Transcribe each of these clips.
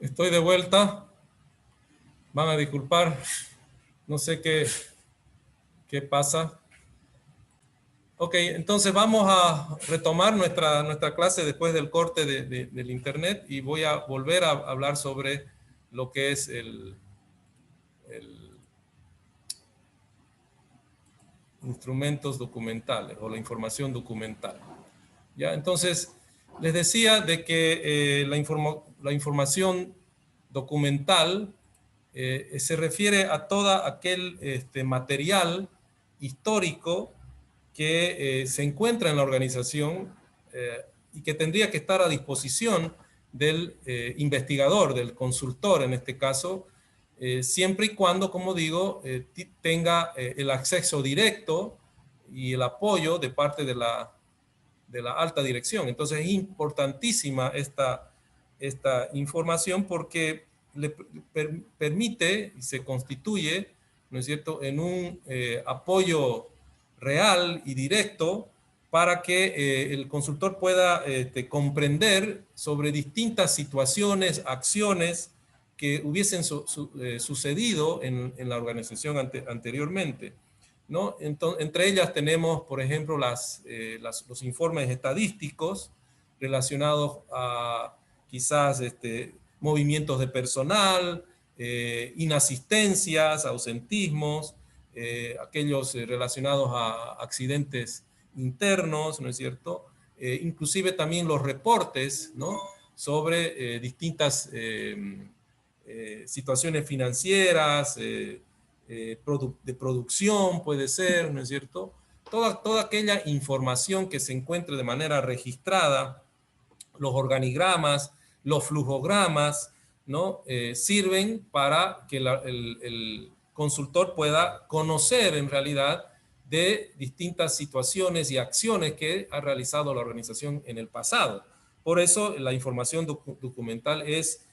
Estoy de vuelta. Van a disculpar. No sé qué pasa. Ok, entonces vamos a retomar nuestra clase después del corte del internet y voy a volver a hablar sobre lo que es el instrumentos documentales o la información documental. ¿Ya? Entonces, les decía de que la información documental se refiere a todo aquel material histórico que se encuentra en la organización y que tendría que estar a disposición del investigador, del consultor en este caso, siempre y cuando, como digo, tenga el acceso directo y el apoyo de parte de la alta dirección. Entonces es importantísima esta información porque le permite y se constituye, ¿no es cierto?, en un apoyo real y directo para que el consultor pueda comprender sobre distintas situaciones, acciones que hubiesen sucedido en la organización anteriormente, ¿no? Entonces, entre ellas tenemos, por ejemplo, los informes estadísticos relacionados a quizás movimientos de personal, inasistencias, ausentismos, aquellos relacionados a accidentes internos, ¿no es cierto? Inclusive también los reportes, ¿no?, sobre distintas situaciones financieras, de producción puede ser, ¿no es cierto? Toda aquella información que se encuentre de manera registrada, los organigramas, los flujogramas, ¿no? Sirven para que el consultor pueda conocer en realidad de distintas situaciones y acciones que ha realizado la organización en el pasado. Por eso la información documental es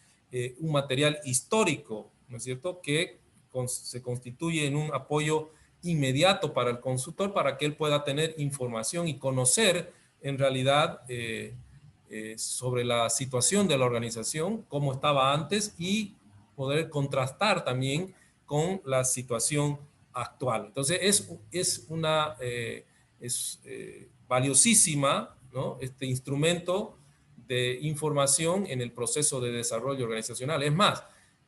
un material histórico, ¿no es cierto?, que se constituye en un apoyo inmediato para el consultor para que él pueda tener información y conocer en realidad sobre la situación de la organización, cómo estaba antes y poder contrastar también con la situación actual. Entonces es valiosísima, ¿no?, este instrumento de información en el proceso de desarrollo organizacional. Es más,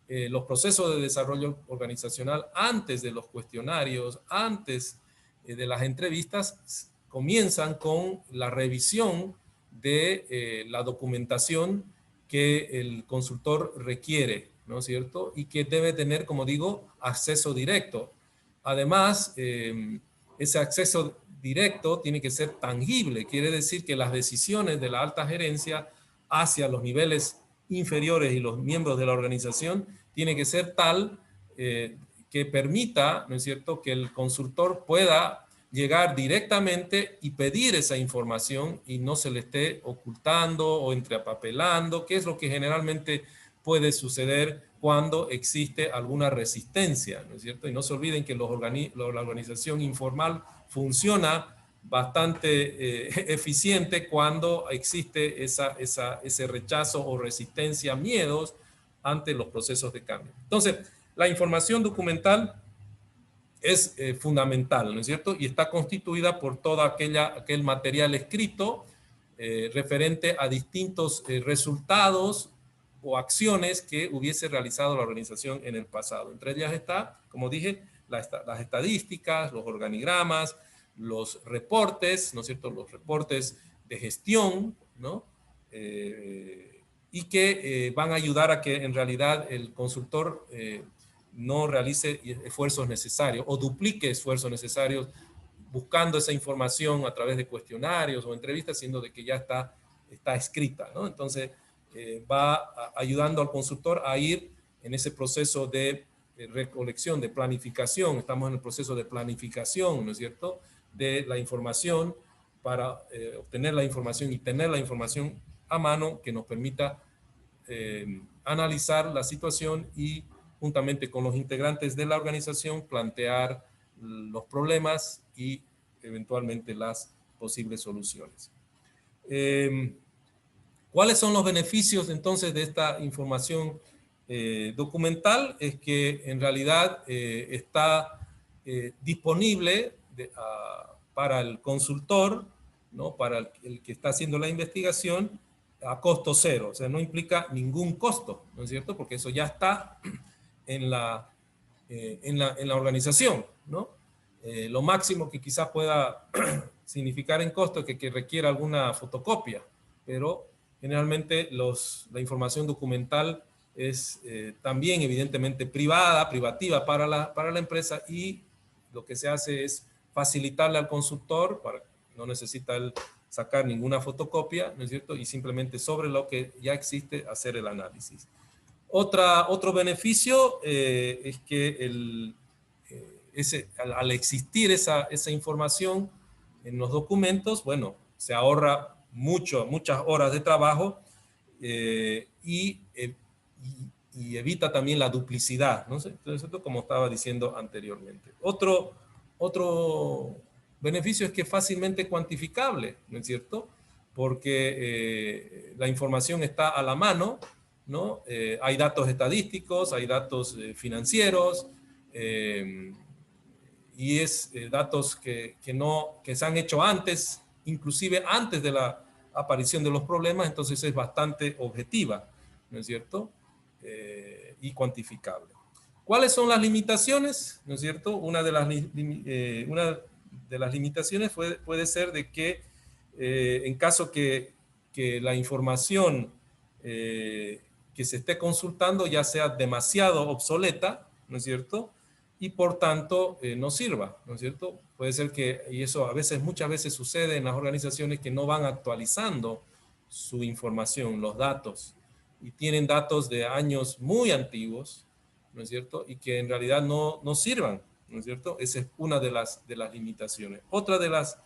los procesos de desarrollo organizacional antes de los cuestionarios, antes de las entrevistas, comienzan con la revisión de la documentación que el consultor requiere, ¿no es cierto? Y que debe tener, como digo, acceso directo. Además, ese acceso directo tiene que ser tangible, quiere decir que las decisiones de la alta gerencia hacia los niveles inferiores y los miembros de la organización tiene que ser tal que permita, ¿no es cierto?, que el consultor pueda llegar directamente y pedir esa información y no se le esté ocultando o entreapapelando, que es lo que generalmente puede suceder cuando existe alguna resistencia, ¿no es cierto? Y no se olviden que la organización informal funciona bastante eficiente cuando existe ese rechazo o resistencia, miedos ante los procesos de cambio. Entonces, la información documental es fundamental, ¿no es cierto? Y está constituida por todo aquel material escrito referente a distintos resultados o acciones que hubiese realizado la organización en el pasado. Entre ellas está, como dije, las estadísticas, los organigramas, los reportes, ¿no es cierto?, los reportes de gestión, ¿no? Y que van a ayudar a que en realidad el consultor no realice esfuerzos necesarios o duplique esfuerzos necesarios buscando esa información a través de cuestionarios o entrevistas, siendo de que ya está escrita, ¿no? Entonces, va ayudando al consultor a ir en ese proceso de recolección, de planificación. Estamos en el proceso de planificación, ¿no es cierto?, de la información para obtener la información y tener la información a mano que nos permita analizar la situación y juntamente con los integrantes de la organización plantear los problemas y eventualmente las posibles soluciones. ¿Cuáles son los beneficios entonces de esta información documental? Es que en realidad está disponible para el consultor, ¿no? Para el que está haciendo la investigación, a costo cero. O sea, no implica ningún costo, ¿no es cierto? Porque eso ya está en la organización, ¿no? Lo máximo que quizás pueda significar en costo es que requiera alguna fotocopia, pero generalmente la información documental es también evidentemente privativa para la empresa, y lo que se hace es facilitarle al consultor, no necesita él sacar ninguna fotocopia, ¿no es cierto? Y simplemente sobre lo que ya existe hacer el análisis. Otro beneficio es que al existir esa información en los documentos, bueno, se ahorra muchas horas de trabajo y evita también la duplicidad, ¿no? Entonces, como estaba diciendo anteriormente. Otro beneficio es que es fácilmente cuantificable, ¿no es cierto? Porque la información está a la mano, ¿no? Hay datos estadísticos, hay datos financieros, y datos que se han hecho antes, inclusive antes de la aparición de los problemas, entonces es bastante objetiva, ¿no es cierto? Y cuantificable. ¿Cuáles son las limitaciones? ¿No es cierto? Una de las limitaciones puede ser de que en caso que la información que se esté consultando ya sea demasiado obsoleta, ¿no es cierto? Y por tanto no sirva, ¿no es cierto? Puede ser y eso muchas veces sucede en las organizaciones, que no van actualizando su información, los datos, y tienen datos de años muy antiguos, ¿no es cierto? Y que en realidad no sirvan, ¿no es cierto? Esa es una de las limitaciones. Otra de las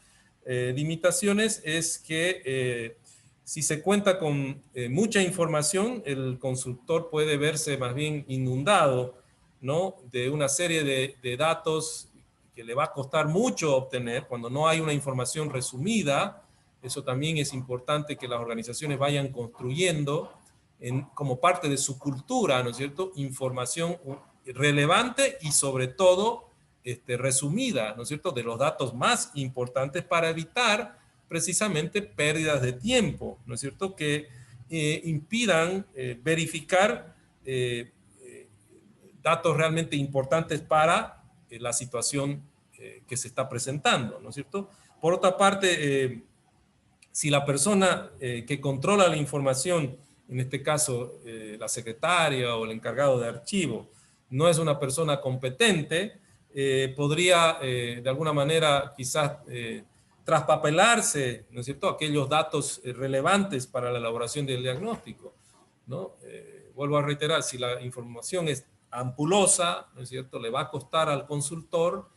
limitaciones es que si se cuenta con mucha información, el consultor puede verse más bien inundado, ¿no? De una serie de datos que le va a costar mucho obtener cuando no hay una información resumida. Eso también es importante que las organizaciones vayan construyendo como parte de su cultura, ¿no es cierto? Información relevante y sobre todo resumida, ¿no es cierto? De los datos más importantes, para evitar precisamente pérdidas de tiempo, ¿no es cierto? Que impidan verificar datos realmente importantes para la situación que se está presentando, ¿no es cierto? Por otra parte, si la persona que controla la información, en este caso la secretaria o el encargado de archivo, no es una persona competente, podría de alguna manera quizás traspapelarse, ¿no es cierto?, aquellos datos relevantes para la elaboración del diagnóstico, ¿no? Vuelvo a reiterar, si la información es ampulosa, ¿no es cierto?, le va a costar al consultor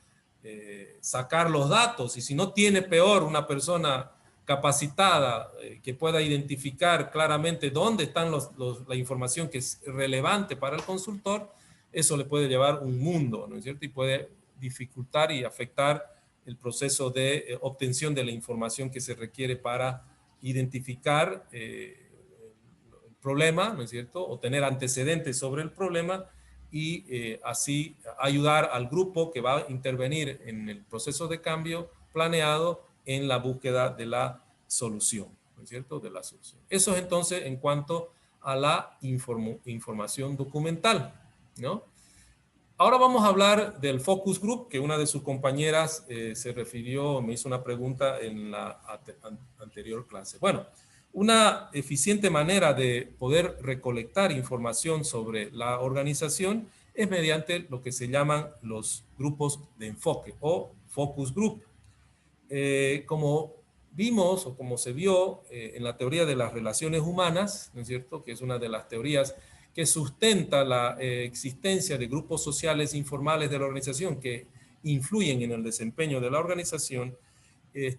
sacar los datos, y si no tiene, peor, una persona capacitada que pueda identificar claramente dónde están la información que es relevante para el consultor, eso le puede llevar un mundo, ¿no es cierto? Y puede dificultar y afectar el proceso de obtención de la información que se requiere para identificar el problema, ¿no es cierto? O tener antecedentes sobre el problema, y así ayudar al grupo que va a intervenir en el proceso de cambio planeado en la búsqueda de la solución, ¿no es cierto? De la solución. Eso es entonces en cuanto a la información documental, ¿no? Ahora vamos a hablar del focus group, que una de sus compañeras se refirió, me hizo una pregunta en la anterior clase. Bueno, una eficiente manera de poder recolectar información sobre la organización es mediante lo que se llaman los grupos de enfoque o focus group. Como vimos o como se vio en la teoría de las relaciones humanas, ¿no es cierto?, que es una de las teorías que sustenta la existencia de grupos sociales informales de la organización que influyen en el desempeño de la organización.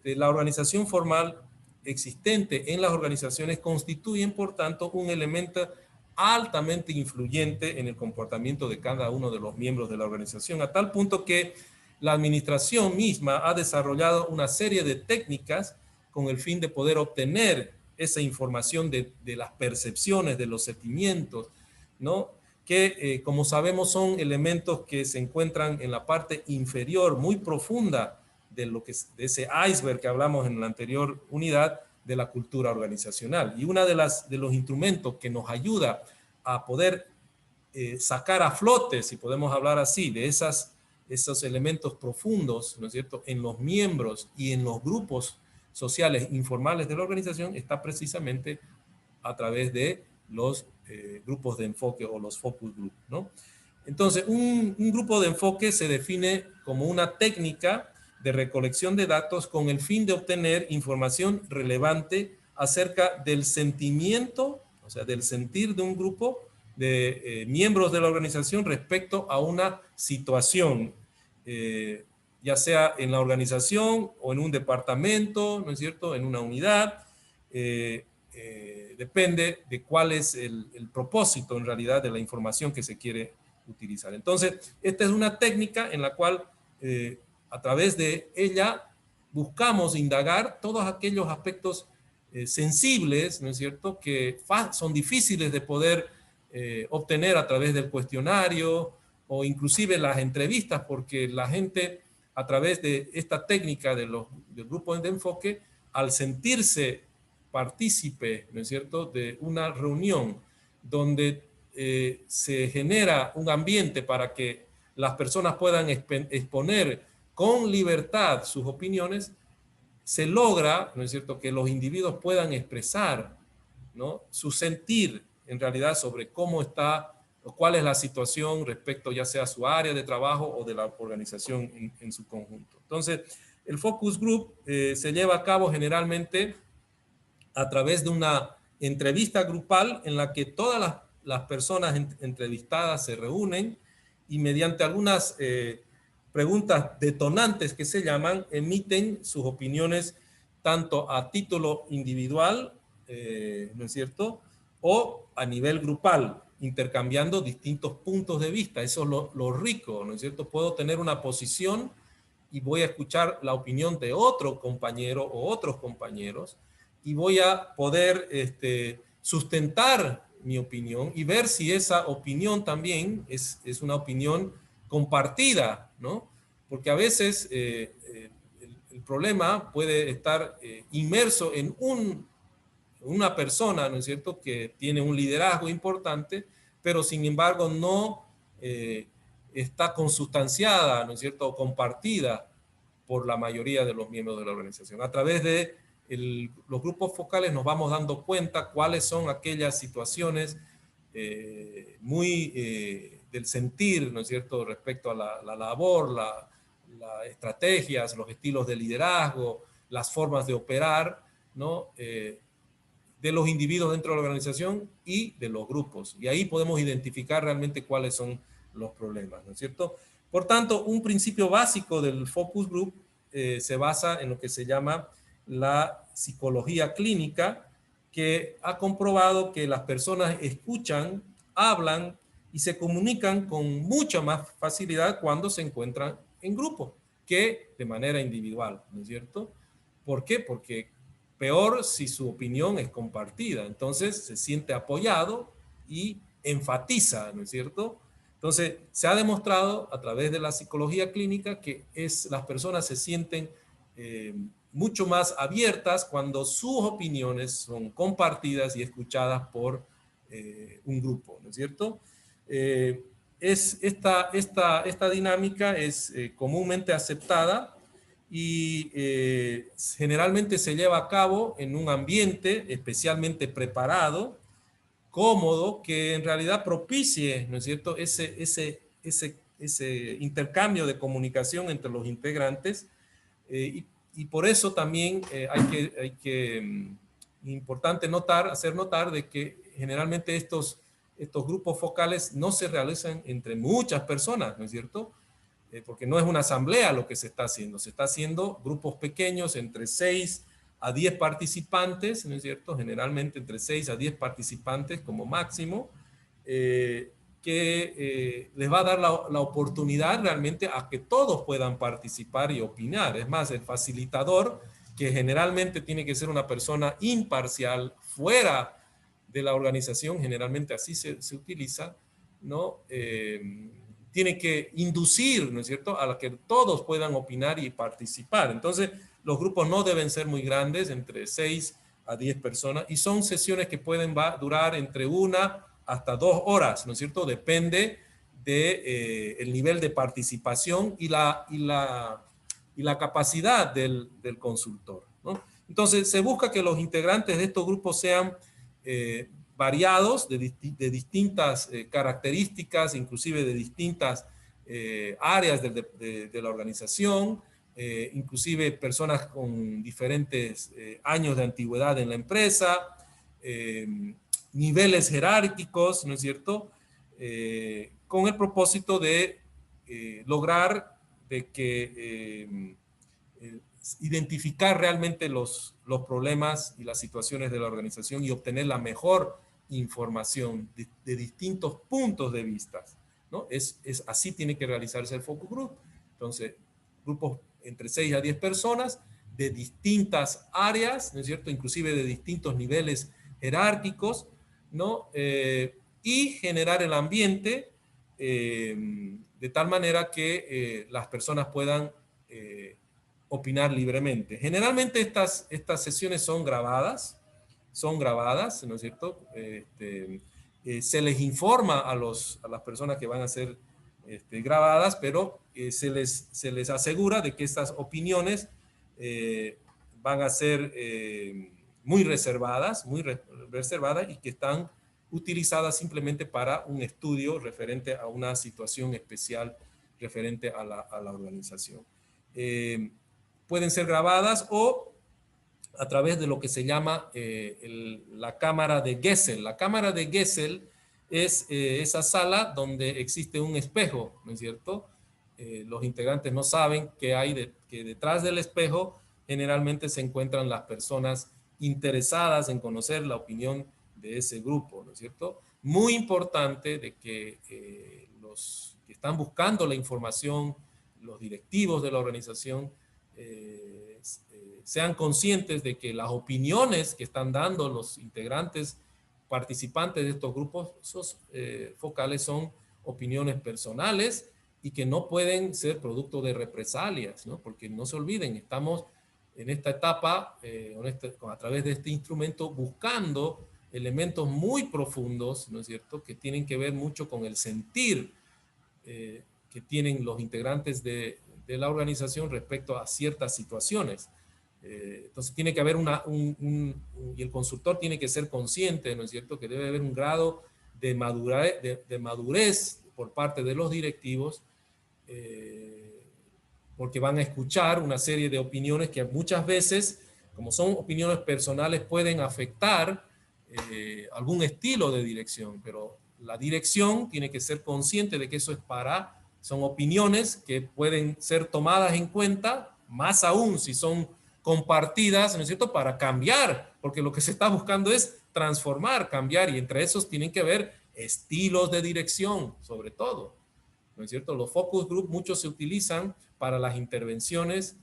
La organización formal existente en las organizaciones constituyen, por tanto, un elemento altamente influyente en el comportamiento de cada uno de los miembros de la organización, a tal punto que la administración misma ha desarrollado una serie de técnicas con el fin de poder obtener esa información de las percepciones, de los sentimientos, ¿no? Que como sabemos son elementos que se encuentran en la parte inferior, muy profunda de de ese iceberg que hablamos en la anterior unidad de la cultura organizacional. Y uno de los instrumentos que nos ayuda a poder sacar a flote, si podemos hablar así, de esos elementos profundos, ¿no es cierto?, en los miembros y en los grupos sociales informales de la organización, está precisamente a través de los grupos de enfoque o los focus group, ¿no? Entonces, un grupo de enfoque se define como una técnica de recolección de datos con el fin de obtener información relevante acerca del sentimiento, o sea, del sentir de un grupo de miembros de la organización respecto a una situación, ya sea en la organización o en un departamento, ¿no es cierto?, en una unidad. Depende de cuál es el propósito en realidad de la información que se quiere utilizar. Entonces, esta es una técnica en la cual a través de ella buscamos indagar todos aquellos aspectos sensibles, ¿no es cierto?, que son difíciles de poder obtener a través del cuestionario o inclusive las entrevistas, porque la gente a través de esta técnica del grupo de enfoque, al sentirse partícipe, ¿no es cierto?, de una reunión donde se genera un ambiente para que las personas puedan exponer con libertad sus opiniones, se logra, ¿no es cierto?, que los individuos puedan expresar, ¿no?, su sentir en realidad sobre cómo está o cuál es la situación respecto ya sea a su área de trabajo o de la organización en su conjunto. Entonces, el focus group se lleva a cabo generalmente a través de una entrevista grupal en la que todas las personas entrevistadas se reúnen y mediante algunas preguntas detonantes que se llaman, emiten sus opiniones tanto a título individual, ¿no es cierto?, o a nivel grupal, intercambiando distintos puntos de vista. Eso es lo rico, ¿no es cierto? Puedo tener una posición y voy a escuchar la opinión de otro compañero o otros compañeros y voy a poder sustentar mi opinión y ver si esa opinión también es una opinión compartida, ¿no? Porque a veces el problema puede estar inmerso en una persona, ¿no es cierto?, que tiene un liderazgo importante, pero sin embargo no está consustanciada, ¿no es cierto?, o compartida por la mayoría de los miembros de la organización. A través de los grupos focales nos vamos dando cuenta cuáles son aquellas situaciones muy del sentir, ¿no es cierto?, respecto a la labor, las estrategias, los estilos de liderazgo, las formas de operar, ¿no?, de los individuos dentro de la organización y de los grupos. Y ahí podemos identificar realmente cuáles son los problemas, ¿no es cierto? Por tanto, un principio básico del focus group se basa en lo que se llama la psicología clínica, que ha comprobado que las personas escuchan, hablan y se comunican con mucha más facilidad cuando se encuentran en grupo que de manera individual, ¿no es cierto? ¿Por qué? Porque peor si su opinión es compartida. Entonces se siente apoyado y enfatiza, ¿no es cierto? Entonces se ha demostrado a través de la psicología clínica que las personas se sienten mucho más abiertas cuando sus opiniones son compartidas y escuchadas por un grupo, ¿no es cierto? Esta dinámica es comúnmente aceptada y generalmente se lleva a cabo en un ambiente especialmente preparado, cómodo, que en realidad propicie, ¿no es cierto?, ese intercambio de comunicación entre los integrantes y por eso también importante hacer notar de que generalmente estos grupos focales no se realizan entre muchas personas, ¿no es cierto?, porque no es una asamblea lo que se está haciendo grupos pequeños entre 6 a 10 participantes, ¿no es cierto?, generalmente entre 6 a 10 participantes como máximo, que les va a dar la oportunidad realmente a que todos puedan participar y opinar. Es más, el facilitador que generalmente tiene que ser una persona imparcial, fuera de la organización, generalmente así se utiliza, ¿no? Tiene que inducir, ¿no es cierto?, a que todos puedan opinar y participar. Entonces, los grupos no deben ser muy grandes, entre 6 a 10 personas, y son sesiones que pueden durar entre 1 hasta 2 horas, ¿no es cierto? Depende del nivel de participación y la capacidad del consultor, ¿no? Entonces, se busca que los integrantes de estos grupos sean variados, de distintas características, inclusive de distintas áreas de la organización, inclusive personas con diferentes años de antigüedad en la empresa, niveles jerárquicos, ¿no es cierto? Con el propósito de lograr de que identificar realmente los problemas y las situaciones de la organización y obtener la mejor información de distintos puntos de vista, ¿no? Así tiene que realizarse el focus group. Entonces, grupos entre 6 a 10 personas de distintas áreas, ¿no es cierto? Inclusive de distintos niveles jerárquicos, ¿no? Y generar el ambiente de tal manera que las personas puedan opinar libremente. Generalmente estas sesiones son grabadas, ¿no es cierto? Se les informa a las personas que van a ser grabadas, pero se les asegura de que estas opiniones van a ser muy reservadas y que están utilizadas simplemente para un estudio referente a una situación especial referente a la organización. Pueden ser grabadas o a través de lo que se llama la cámara de Gesell. La cámara de Gesell es esa sala donde existe un espejo, ¿no es cierto? Los integrantes no saben que detrás del espejo generalmente se encuentran las personas interesadas en conocer la opinión de ese grupo, ¿no es cierto? Muy importante de que los que están buscando la información, los directivos de la organización, sean conscientes de que las opiniones que están dando los integrantes participantes de estos grupos focales son opiniones personales y que no pueden ser producto de represalias, ¿no? Porque no se olviden, estamos en esta etapa, a través de este instrumento, buscando elementos muy profundos, ¿no es cierto?, que tienen que ver mucho con el sentir que tienen los integrantes de la organización respecto a ciertas situaciones. Entonces tiene que haber y el consultor tiene que ser consciente, ¿no es cierto?, que debe haber un grado de madurez por parte de los directivos, porque van a escuchar una serie de opiniones que muchas veces, como son opiniones personales, pueden afectar algún estilo de dirección, pero la dirección tiene que ser consciente de que eso son opiniones que pueden ser tomadas en cuenta, más aún si son compartidas, ¿no es cierto?, para cambiar, porque lo que se está buscando es transformar, cambiar, y entre esos tienen que haber estilos de dirección, sobre todo, ¿no es cierto? Los focus group muchos se utilizan para las intervenciones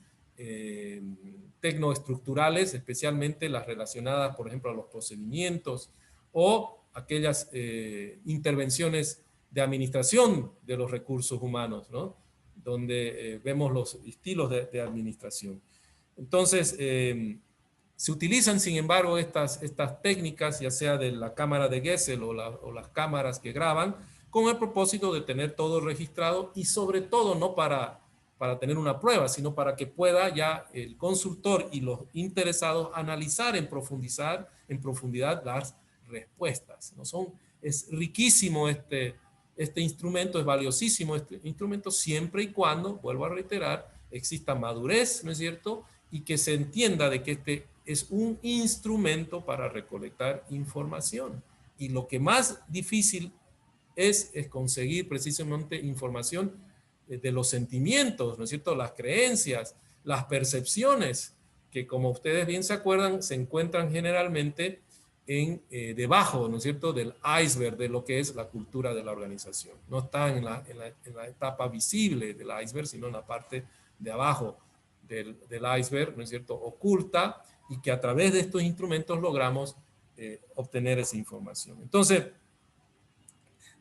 tecnoestructurales, especialmente las relacionadas, por ejemplo, a los procedimientos o aquellas intervenciones de administración de los recursos humanos, ¿no? Donde vemos los estilos de administración. Entonces, se utilizan, sin embargo, estas técnicas, ya sea de la cámara de Gesell o las cámaras que graban, con el propósito de tener todo registrado y sobre todo no para tener una prueba, sino para que pueda ya el consultor y los interesados analizar en profundidad las respuestas, ¿no? Es riquísimo este instrumento, es valiosísimo este instrumento siempre y cuando, vuelvo a reiterar, exista madurez, ¿no es cierto?, y que se entienda de que este es un instrumento para recolectar información. Y lo que más difícil es conseguir precisamente información de los sentimientos, ¿no es cierto?, las creencias, las percepciones, que como ustedes bien se acuerdan, se encuentran generalmente debajo, ¿no es cierto?, del iceberg de lo que es la cultura de la organización. No está en la etapa visible del iceberg, sino en la parte de abajo. del iceberg, ¿no es cierto?, oculta, y que a través de estos instrumentos logramos obtener esa información. Entonces,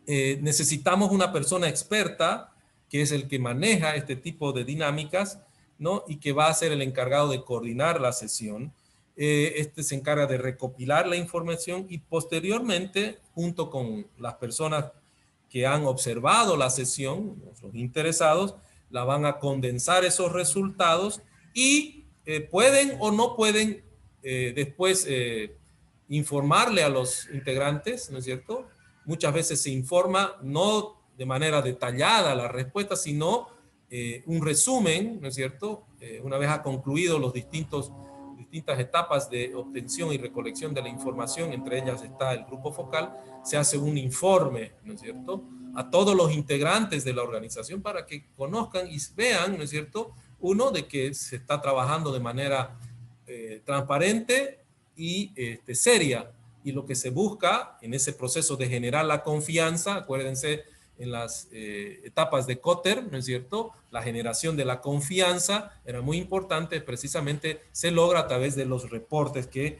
necesitamos una persona experta, que es el que maneja este tipo de dinámicas, ¿no? Y que va a ser el encargado de coordinar la sesión. Este se encarga de recopilar la información y posteriormente, junto con las personas que han observado la sesión, los interesados, la van a condensar esos resultados y pueden o no pueden después informarle a los integrantes, ¿no es cierto? Muchas veces se informa no de manera detallada la respuesta, sino un resumen, ¿no es cierto? Una vez ha concluido los distintas etapas de obtención y recolección de la información, entre ellas está el grupo focal, se hace un informe, ¿no es cierto?, a todos los integrantes de la organización para que conozcan y vean, ¿no es cierto?, uno, de que se está trabajando de manera transparente y seria. Y lo que se busca en ese proceso de generar la confianza, acuérdense en las etapas de Kotter, ¿no es cierto?, la generación de la confianza era muy importante, precisamente se logra a través de los reportes que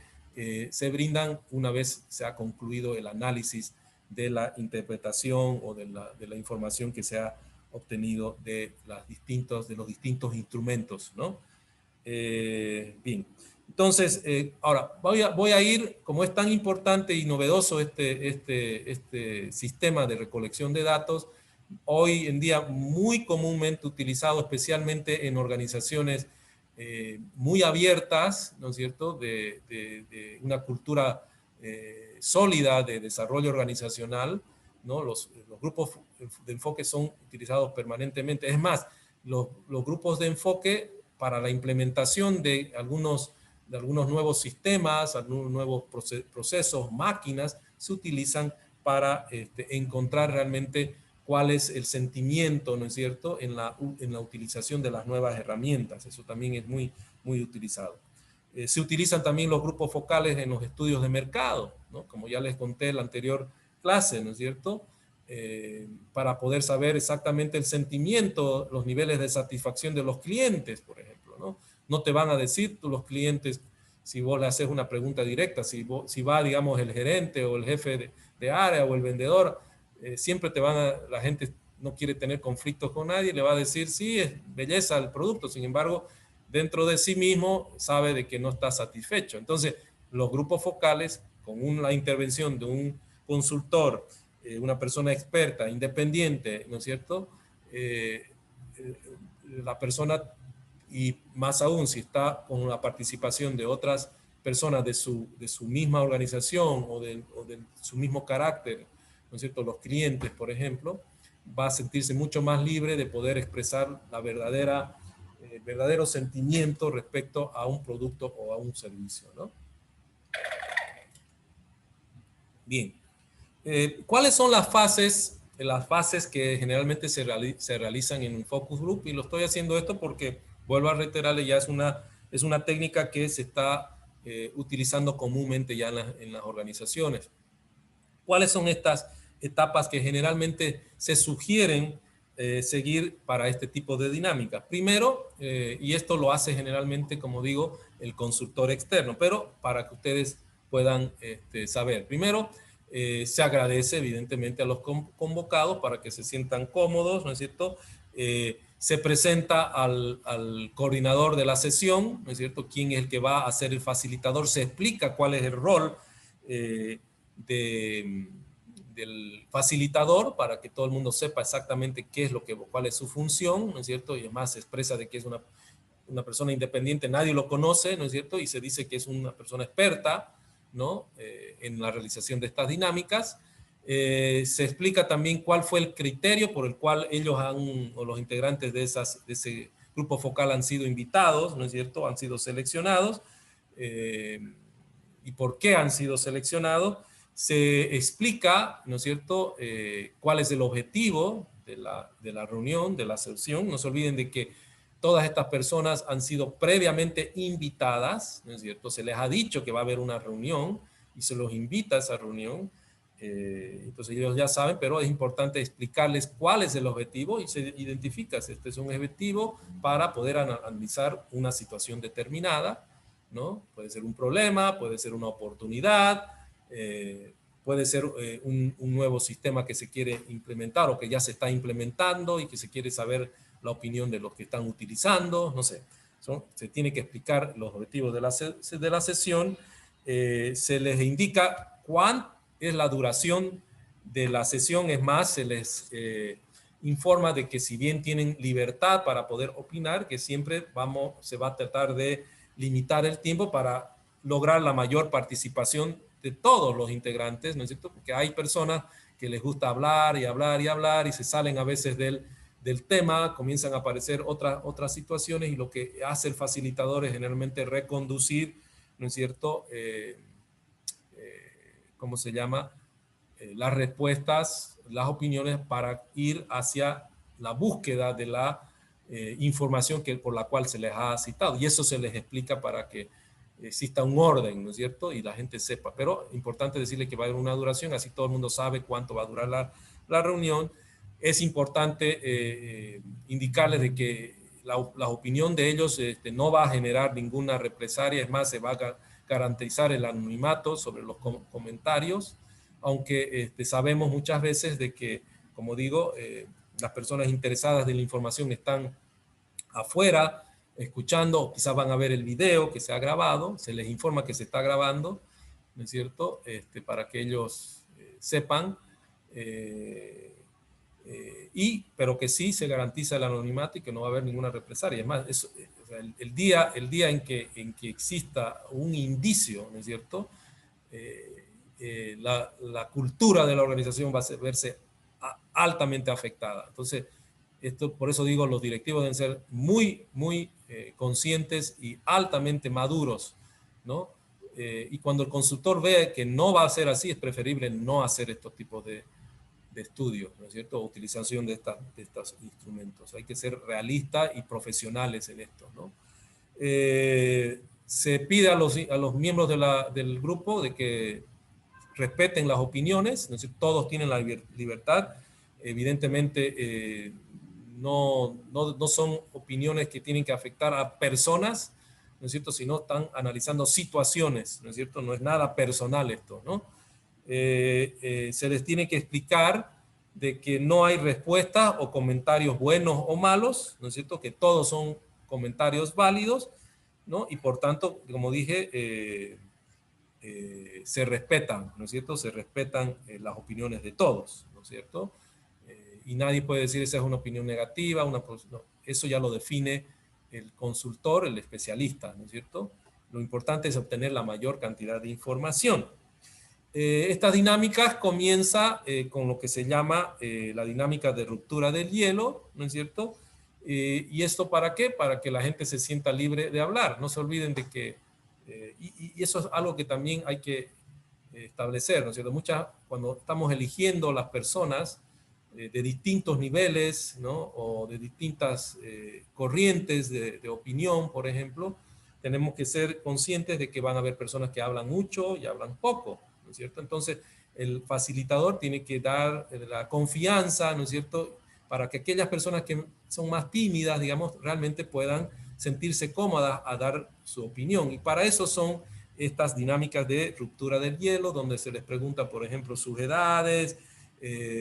se brindan una vez se ha concluido el análisis de la interpretación o de la información que se ha obtenido de los distintos instrumentos, ¿no? Bien. Entonces, ahora voy a ir, como es tan importante y novedoso este sistema de recolección de datos, hoy en día muy comúnmente utilizado, especialmente en organizaciones muy abiertas, ¿no es cierto?, de una cultura sólida de desarrollo organizacional, ¿no? Los grupos de enfoque son utilizados permanentemente. Es más, los grupos de enfoque para la implementación de algunos nuevos sistemas, algunos nuevos procesos, máquinas, se utilizan para encontrar realmente cuál es el sentimiento, ¿no es cierto?, en la utilización de las nuevas herramientas. Eso también es muy utilizado. Se utilizan también los grupos focales en los estudios de mercado, ¿no?, como ya les conté en la anterior clase, ¿no es cierto?, para poder saber exactamente el sentimiento, los niveles de satisfacción de los clientes, por ejemplo, ¿no? No te van a decir tú los clientes, si vos le haces una pregunta directa, si va, digamos, el gerente o el jefe de área o el vendedor, siempre la gente no quiere tener conflictos con nadie, le va a decir, sí, es belleza el producto, sin embargo, dentro de sí mismo sabe de que no está satisfecho. Entonces, los grupos focales, con la intervención de un consultor, una persona experta, independiente, ¿no es cierto?, la persona, y más aún si está con la participación de otras personas de su misma organización o de su mismo carácter, ¿no es cierto?, los clientes, por ejemplo, va a sentirse mucho más libre de poder expresar el verdadero sentimiento respecto a un producto o a un servicio, ¿no? Bien. ¿Cuáles son las fases que generalmente se realizan en un focus group? Y lo estoy haciendo esto porque, vuelvo a reiterarle, ya es una técnica que se está utilizando comúnmente ya en las organizaciones. ¿Cuáles son estas etapas que generalmente se sugieren seguir para este tipo de dinámica? Primero, y esto lo hace generalmente, como digo, el consultor externo, pero para que ustedes puedan saber. Primero, se agradece evidentemente a los convocados para que se sientan cómodos, ¿no es cierto? Se presenta al coordinador de la sesión, ¿no es cierto?, quién es el que va a ser el facilitador, se explica cuál es el rol del facilitador para que todo el mundo sepa exactamente cuál es su función, ¿no es cierto? Y además se expresa de que es una persona independiente, nadie lo conoce, ¿no es cierto? Y se dice que es una persona experta, ¿no?, en la realización de estas dinámicas. Se explica también cuál fue el criterio por el cual ellos o los integrantes de ese grupo focal han sido invitados, ¿no es cierto?, han sido seleccionados, y por qué han sido seleccionados. Se explica, ¿no es cierto?, cuál es el objetivo de la reunión, de la sesión. No se olviden de que todas estas personas han sido previamente invitadas, ¿no es cierto? Se les ha dicho que va a haber una reunión y se los invita a esa reunión. Entonces ellos ya saben, pero es importante explicarles cuál es el objetivo y se identifica si este es un objetivo para poder analizar una situación determinada, ¿no? Puede ser un problema, puede ser una oportunidad, puede ser un nuevo sistema que se quiere implementar o que ya se está implementando y que se quiere saber la opinión de los que están utilizando, no sé. Se tiene que explicar los objetivos de la sesión, se les indica cuánto es la duración de la sesión, es más, se les informa de que si bien tienen libertad para poder opinar, que siempre se va a tratar de limitar el tiempo para lograr la mayor participación de todos los integrantes, ¿no es cierto? Porque hay personas que les gusta hablar y hablar y hablar y se salen a veces del tema, comienzan a aparecer otras situaciones y lo que hace el facilitador es generalmente reconducir, ¿no es cierto?, ¿cómo se llama? Las respuestas, las opiniones para ir hacia la búsqueda de la información por la cual se les ha citado. Y eso se les explica para que exista un orden, ¿no es cierto? Y la gente sepa. Pero importante decirle que va a haber una duración, así todo el mundo sabe cuánto va a durar la reunión. Es importante indicarles de que la opinión de ellos no va a generar ninguna represalia, es más, se va a garantizar el anonimato sobre los comentarios, aunque sabemos muchas veces de que, como digo, las personas interesadas de la información están afuera escuchando, quizás van a ver el video que se ha grabado, se les informa que se está grabando, ¿no es cierto?, para que ellos sepan, pero que sí se garantiza el anonimato y que no va a haber ninguna represalia. Es más, el día en que exista un indicio, ¿no es cierto?, la cultura de la organización va a verse altamente afectada. Entonces, por eso digo, los directivos deben ser muy conscientes y altamente maduros, ¿no? Y cuando el consultor ve que no va a ser así, es preferible no hacer estos tipos de estudios, ¿no es cierto? O utilización de estos instrumentos. Hay que ser realistas y profesionales en esto, ¿no? Se pide a los miembros del grupo de que respeten las opiniones, ¿no es cierto? Todos tienen la libertad. Evidentemente, no son opiniones que tienen que afectar a personas, ¿no es cierto?, sino están analizando situaciones, ¿no es cierto? No es nada personal esto, ¿no? Se les tiene que explicar de que no hay respuestas o comentarios buenos o malos, ¿no es cierto?, que todos son comentarios válidos, ¿no? Y por tanto, como dije, se respetan, ¿no es cierto? Se respetan las opiniones de todos, ¿no es cierto? Y nadie puede decir esa es una opinión negativa, no, eso ya lo define el consultor, el especialista, ¿no es cierto? Lo importante es obtener la mayor cantidad de información. Estas dinámicas comienza con lo que se llama la dinámica de ruptura del hielo, ¿no es cierto? ¿Y esto para qué? Para que la gente se sienta libre de hablar. No se olviden de que, y eso es algo que también hay que establecer, ¿no es cierto? Cuando estamos eligiendo las personas de distintos niveles, ¿no?, o de distintas corrientes de opinión, por ejemplo, tenemos que ser conscientes de que van a haber personas que hablan mucho y hablan poco, ¿no es cierto? Entonces, el facilitador tiene que dar la confianza, ¿no es cierto?, para que aquellas personas que son más tímidas, digamos, realmente puedan sentirse cómodas a dar su opinión. Y para eso son estas dinámicas de ruptura del hielo, donde se les pregunta, por ejemplo, sus edades,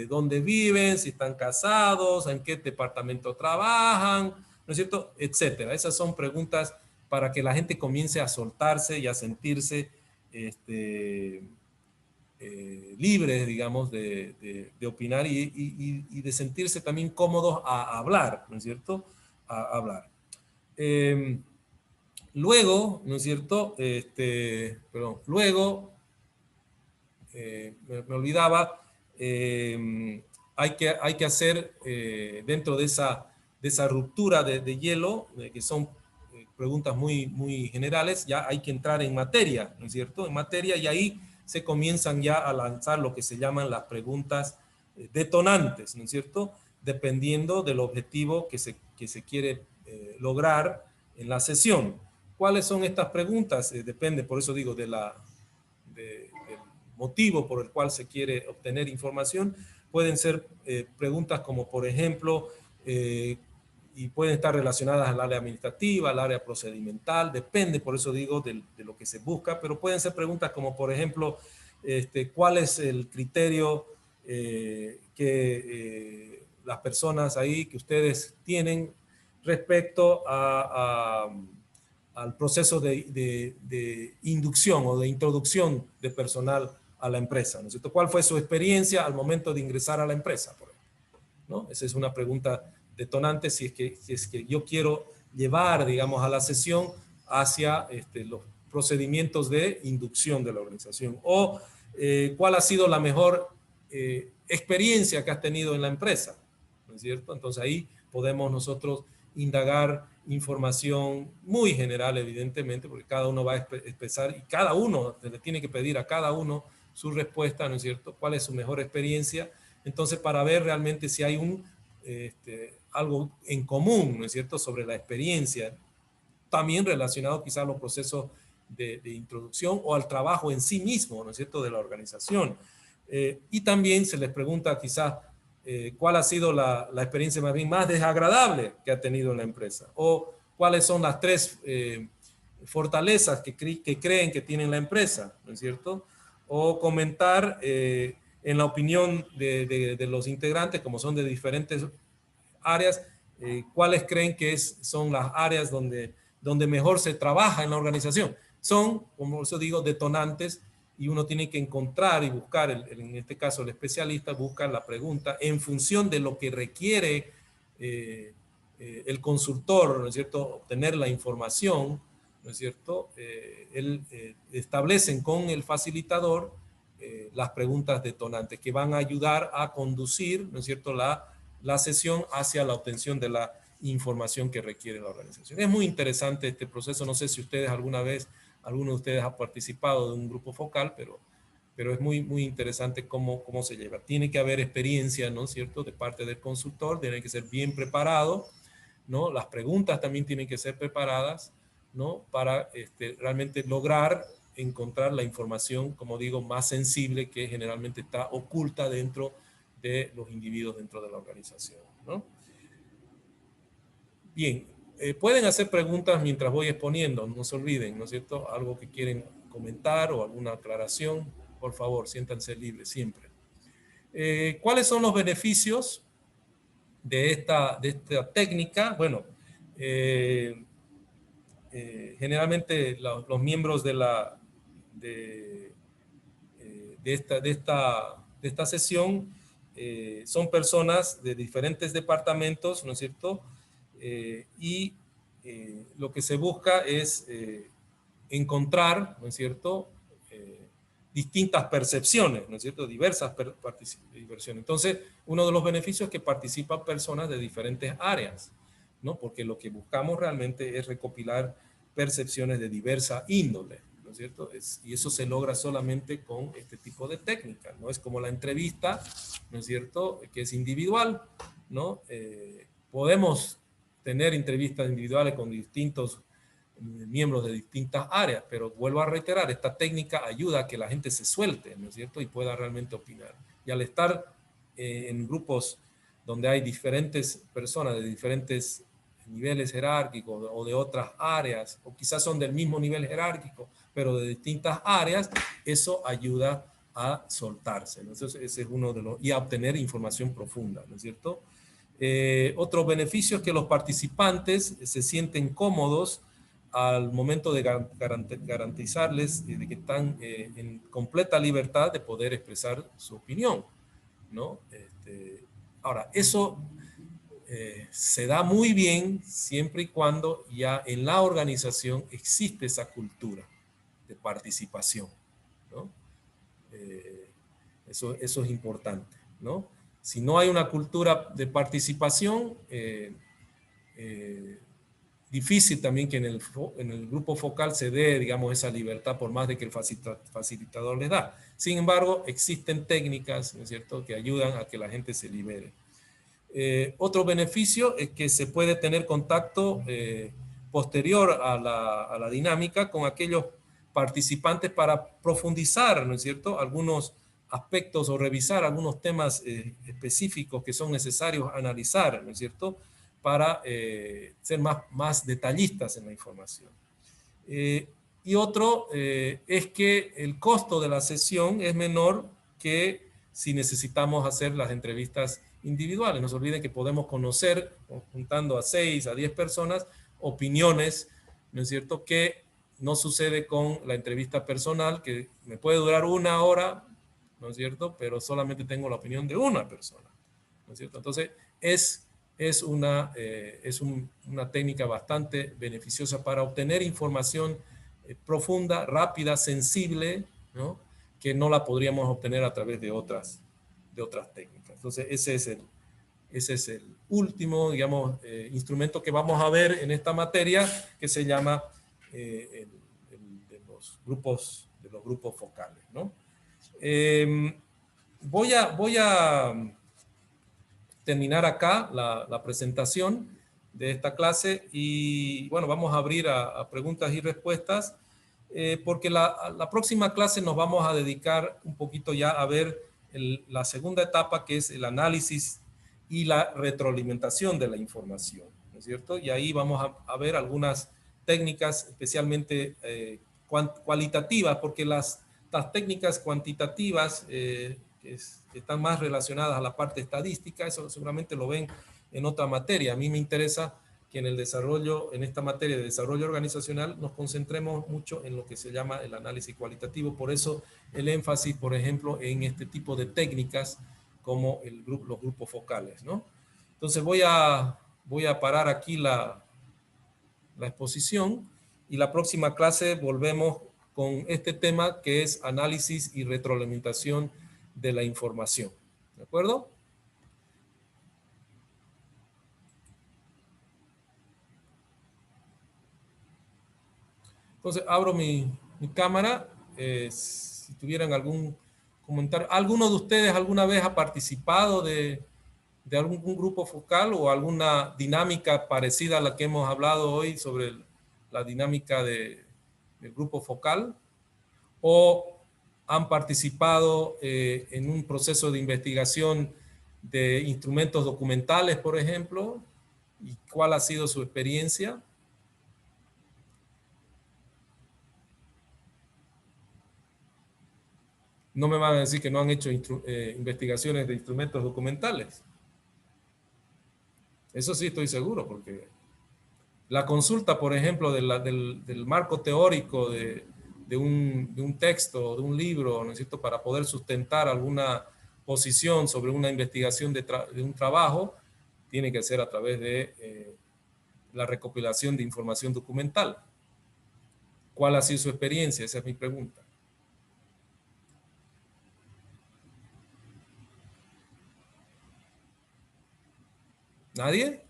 dónde viven, si están casados, en qué departamento trabajan, ¿no es cierto?, etcétera. Esas son preguntas para que la gente comience a soltarse y a sentirse libres, digamos, de opinar y de sentirse también cómodos a hablar, ¿no es cierto?, a hablar. Luego, ¿no es cierto?, luego, me olvidaba, hay que hacer dentro de esa ruptura de hielo, que son preguntas muy generales, ya hay que entrar en materia, ¿no es cierto?, en materia, y ahí se comienzan ya a lanzar lo que se llaman las preguntas detonantes, ¿no es cierto?, dependiendo del objetivo que se quiere lograr en la sesión. ¿Cuáles son estas preguntas? Depende, por eso digo, del motivo por el cual se quiere obtener información. Pueden ser preguntas como, por ejemplo, y pueden estar relacionadas al área administrativa, al área procedimental, depende, por eso digo, de lo que se busca, pero pueden ser preguntas como, por ejemplo, ¿cuál es el criterio que las personas ahí que ustedes tienen respecto al proceso de inducción o de introducción de personal a la empresa, ¿no es cierto? ¿Cuál fue su experiencia al momento de ingresar a la empresa, por ejemplo? ¿No? Esa es una pregunta detonante si es que yo quiero llevar, digamos, a la sesión hacia los procedimientos de inducción de la organización. O cuál ha sido la mejor experiencia que has tenido en la empresa, ¿no es cierto? Entonces ahí podemos nosotros indagar información muy general, evidentemente, porque cada uno va a expresar y cada uno le tiene que pedir a cada uno su respuesta, ¿no es cierto? ¿Cuál es su mejor experiencia? Entonces, para ver realmente si hay algo en común, ¿no es cierto?, sobre la experiencia, también relacionado quizás a los procesos de introducción o al trabajo en sí mismo, ¿no es cierto?, de la organización. Y también se les pregunta quizás cuál ha sido la experiencia más desagradable que ha tenido en la empresa, o cuáles son las 3 fortalezas que creen que tiene la empresa, ¿no es cierto? O comentar en la opinión de los integrantes, como son de diferentes áreas, cuáles creen que son las áreas donde mejor se trabaja en la organización. Son, como yo digo, detonantes, y uno tiene que encontrar y buscar, en este caso el especialista busca la pregunta en función de lo que requiere el consultor, ¿no es cierto?, obtener la información, ¿no es cierto? Establecen con el facilitador las preguntas detonantes que van a ayudar a conducir, ¿no es cierto?, la sesión hacia la obtención de la información que requiere la organización. Es muy interesante este proceso. No sé si alguno de ustedes ha participado de un grupo focal, pero es muy, muy interesante cómo se lleva. Tiene que haber experiencia, ¿no es cierto?, de parte del consultor, tiene que ser bien preparado, ¿no? Las preguntas también tienen que ser preparadas, ¿no?, para realmente lograr encontrar la información, como digo, más sensible, que generalmente está oculta dentro de los individuos dentro de la organización, ¿no? Bien, pueden hacer preguntas mientras voy exponiendo, no se olviden, ¿no es cierto? Algo que quieren comentar o alguna aclaración, por favor, siéntanse libres siempre. ¿Cuáles son los beneficios de esta técnica? Bueno, generalmente los miembros de esta sesión son personas de diferentes departamentos, ¿no es cierto? Y lo que se busca es encontrar, ¿no es cierto?, distintas percepciones, ¿no es cierto?, diversas percepciones. Entonces, uno de los beneficios es que participan personas de diferentes áreas, ¿no? Porque lo que buscamos realmente es recopilar percepciones de diversa índole, ¿no es cierto? Y eso se logra solamente con este tipo de técnicas, ¿no? Es como la entrevista, ¿no es cierto?, que es individual, ¿no? Podemos tener entrevistas individuales con distintos miembros de distintas áreas, pero vuelvo a reiterar, esta técnica ayuda a que la gente se suelte, ¿no es cierto?, y pueda realmente opinar. Y al estar en grupos donde hay diferentes personas de diferentes niveles jerárquicos o de otras áreas, o quizás son del mismo nivel jerárquico, pero de distintas áreas, eso ayuda a soltarse, ¿no? Entonces, ese es uno de los, y a obtener información profunda, ¿no es cierto? Otro beneficio es que los participantes se sienten cómodos al momento de garantizarles de que están en completa libertad de poder expresar su opinión, ¿no? Ahora, eso se da muy bien siempre y cuando ya en la organización existe esa cultura de participación, ¿no? Eso es importante, ¿no? Si no hay una cultura de participación, difícil también que en el grupo focal se dé, digamos, esa libertad por más de que el facilitador les da. Sin embargo, existen técnicas, ¿no es cierto?, que ayudan a que la gente se libere. Otro beneficio es que se puede tener contacto posterior a la dinámica con aquellos participantes para profundizar, ¿no es cierto?, algunos aspectos o revisar algunos temas específicos que son necesarios analizar, ¿no es cierto?, para ser más detallistas en la información. Y otro es que el costo de la sesión es menor que si necesitamos hacer las entrevistas individuales. No se olviden que podemos conocer, juntando a 6 a 10 personas, opiniones, ¿no es cierto?, que no sucede con la entrevista personal, que me puede durar 1 hora, ¿no es cierto?, pero solamente tengo la opinión de una persona, ¿no es cierto? Entonces, es una técnica bastante beneficiosa para obtener información profunda, rápida, sensible, ¿no?, que no la podríamos obtener a través de otras técnicas. Entonces, ese es el último, digamos, instrumento que vamos a ver en esta materia, que se llama de los grupos focales, ¿no? Voy a terminar acá la presentación de esta clase y, bueno, vamos a abrir a preguntas y respuestas, porque la próxima clase nos vamos a dedicar un poquito ya a ver la segunda etapa, que es el análisis y la retroalimentación de la información, ¿no es cierto? Y ahí vamos a ver algunas técnicas especialmente cualitativas, porque las técnicas cuantitativas que están más relacionadas a la parte estadística, eso seguramente lo ven en otra materia. A mí me interesa que en el desarrollo, en esta materia de desarrollo organizacional, nos concentremos mucho en lo que se llama el análisis cualitativo. Por eso el énfasis, por ejemplo, en este tipo de técnicas como los grupos focales, ¿no? Entonces voy a parar aquí la exposición y la próxima clase volvemos con este tema, que es análisis y retroalimentación de la información. ¿De acuerdo? Entonces abro mi cámara. Si tuvieran algún comentario. ¿Alguno de ustedes alguna vez ha participado de algún grupo focal o alguna dinámica parecida a la que hemos hablado hoy sobre la dinámica del grupo focal? ¿O han participado en un proceso de investigación de instrumentos documentales, por ejemplo? ¿Y cuál ha sido su experiencia? No me van a decir que no han hecho investigaciones de instrumentos documentales. Eso sí estoy seguro, porque la consulta, por ejemplo, del marco teórico de un texto, de un libro, ¿no es cierto?, para poder sustentar alguna posición sobre una investigación de un trabajo, tiene que ser a través de la recopilación de información documental. ¿Cuál ha sido su experiencia? Esa es mi pregunta. ¿Nadie?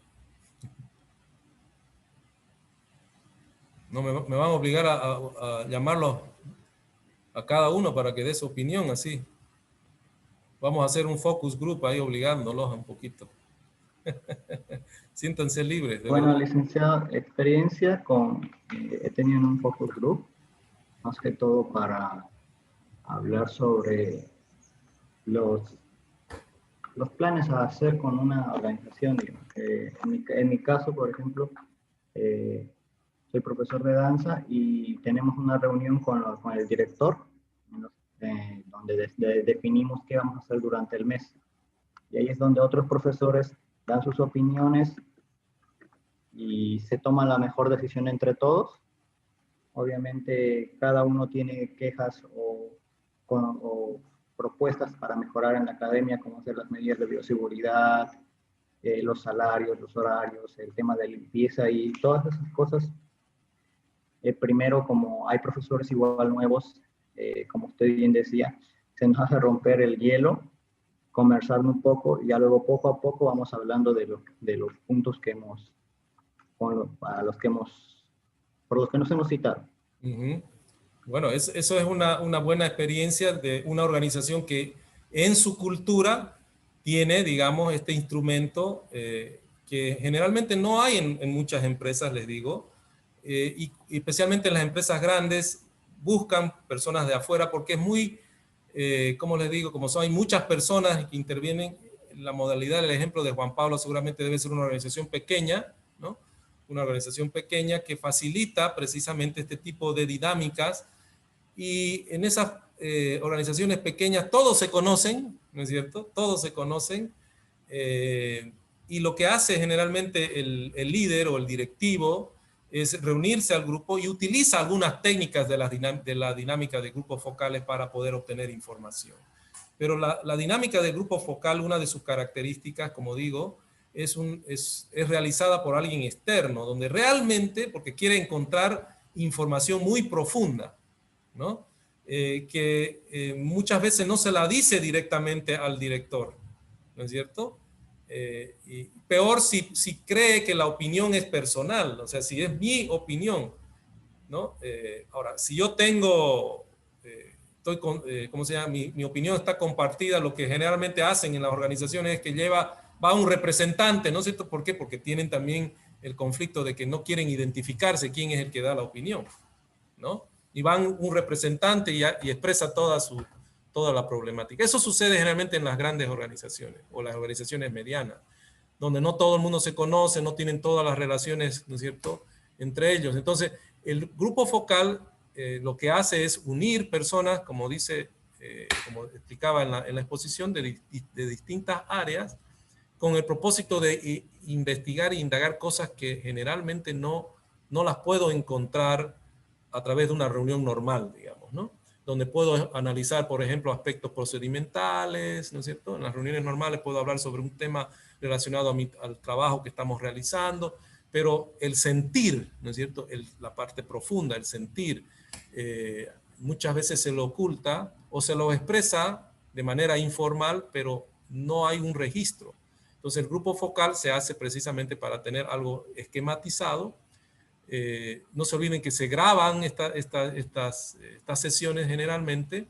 No, me van a obligar a llamarlos a cada uno para que dé su opinión, así. Vamos a hacer un focus group ahí obligándolos un poquito. Siéntanse libres. Bueno, licenciado, experiencia he tenido un focus group, más que todo para hablar sobre los planes a hacer con una organización. En mi caso, por ejemplo, soy profesor de danza y tenemos una reunión con el director, donde definimos qué vamos a hacer durante el mes. Y ahí es donde otros profesores dan sus opiniones y se toma la mejor decisión entre todos. Obviamente, cada uno tiene quejas o propuestas para mejorar en la academia, como hacer las medidas de bioseguridad, los salarios, los horarios, el tema de limpieza y todas esas cosas. Primero, como hay profesores igual nuevos, como usted bien decía, se nos hace romper el hielo, conversar un poco, y ya luego poco a poco vamos hablando de los puntos que por los que nos hemos citado. Uh-huh. Bueno, eso es una buena experiencia de una organización que en su cultura tiene, digamos, este instrumento que generalmente no hay en muchas empresas, les digo, y especialmente en las empresas grandes, buscan personas de afuera porque es muy, como les digo, como hay muchas personas que intervienen, la modalidad, el ejemplo de Juan Pablo seguramente debe ser una organización pequeña, ¿no? Una organización pequeña que facilita precisamente este tipo de dinámicas, y en esas organizaciones pequeñas todos se conocen, ¿no es cierto? Todos se conocen, y lo que hace generalmente el líder o el directivo es reunirse al grupo y utiliza algunas técnicas de la dinámica de grupos focales para poder obtener información. Pero la dinámica del grupo focal, una de sus características, como digo, es realizada por alguien externo, donde realmente, porque quiere encontrar información muy profunda, ¿no? Que muchas veces no se la dice directamente al director, ¿no es cierto? Y peor si cree que la opinión es personal, o sea, si es mi opinión, ¿no? Ahora, si yo tengo, ¿cómo se llama? Mi opinión está compartida, lo que generalmente hacen en las organizaciones es que va un representante, ¿no es cierto? ¿Por qué? Porque tienen también el conflicto de que no quieren identificarse quién es el que da la opinión, ¿no? Y van un representante y expresa toda la problemática. Eso sucede generalmente en las grandes organizaciones o las organizaciones medianas, donde no todo el mundo se conoce, no tienen todas las relaciones, ¿no es cierto?, entre ellos. Entonces, el grupo focal lo que hace es unir personas, como como explicaba en la exposición, de distintas áreas, con el propósito de investigar e indagar cosas que generalmente no las puedo encontrar a través de una reunión normal, digamos, ¿no? Donde puedo analizar, por ejemplo, aspectos procedimentales, ¿no es cierto? En las reuniones normales puedo hablar sobre un tema relacionado al trabajo que estamos realizando, pero el sentir, ¿no es cierto? La parte profunda, el sentir, muchas veces se lo oculta o se lo expresa de manera informal, pero no hay un registro. Entonces el grupo focal se hace precisamente para tener algo esquematizado. No se olviden que se graban estas sesiones generalmente,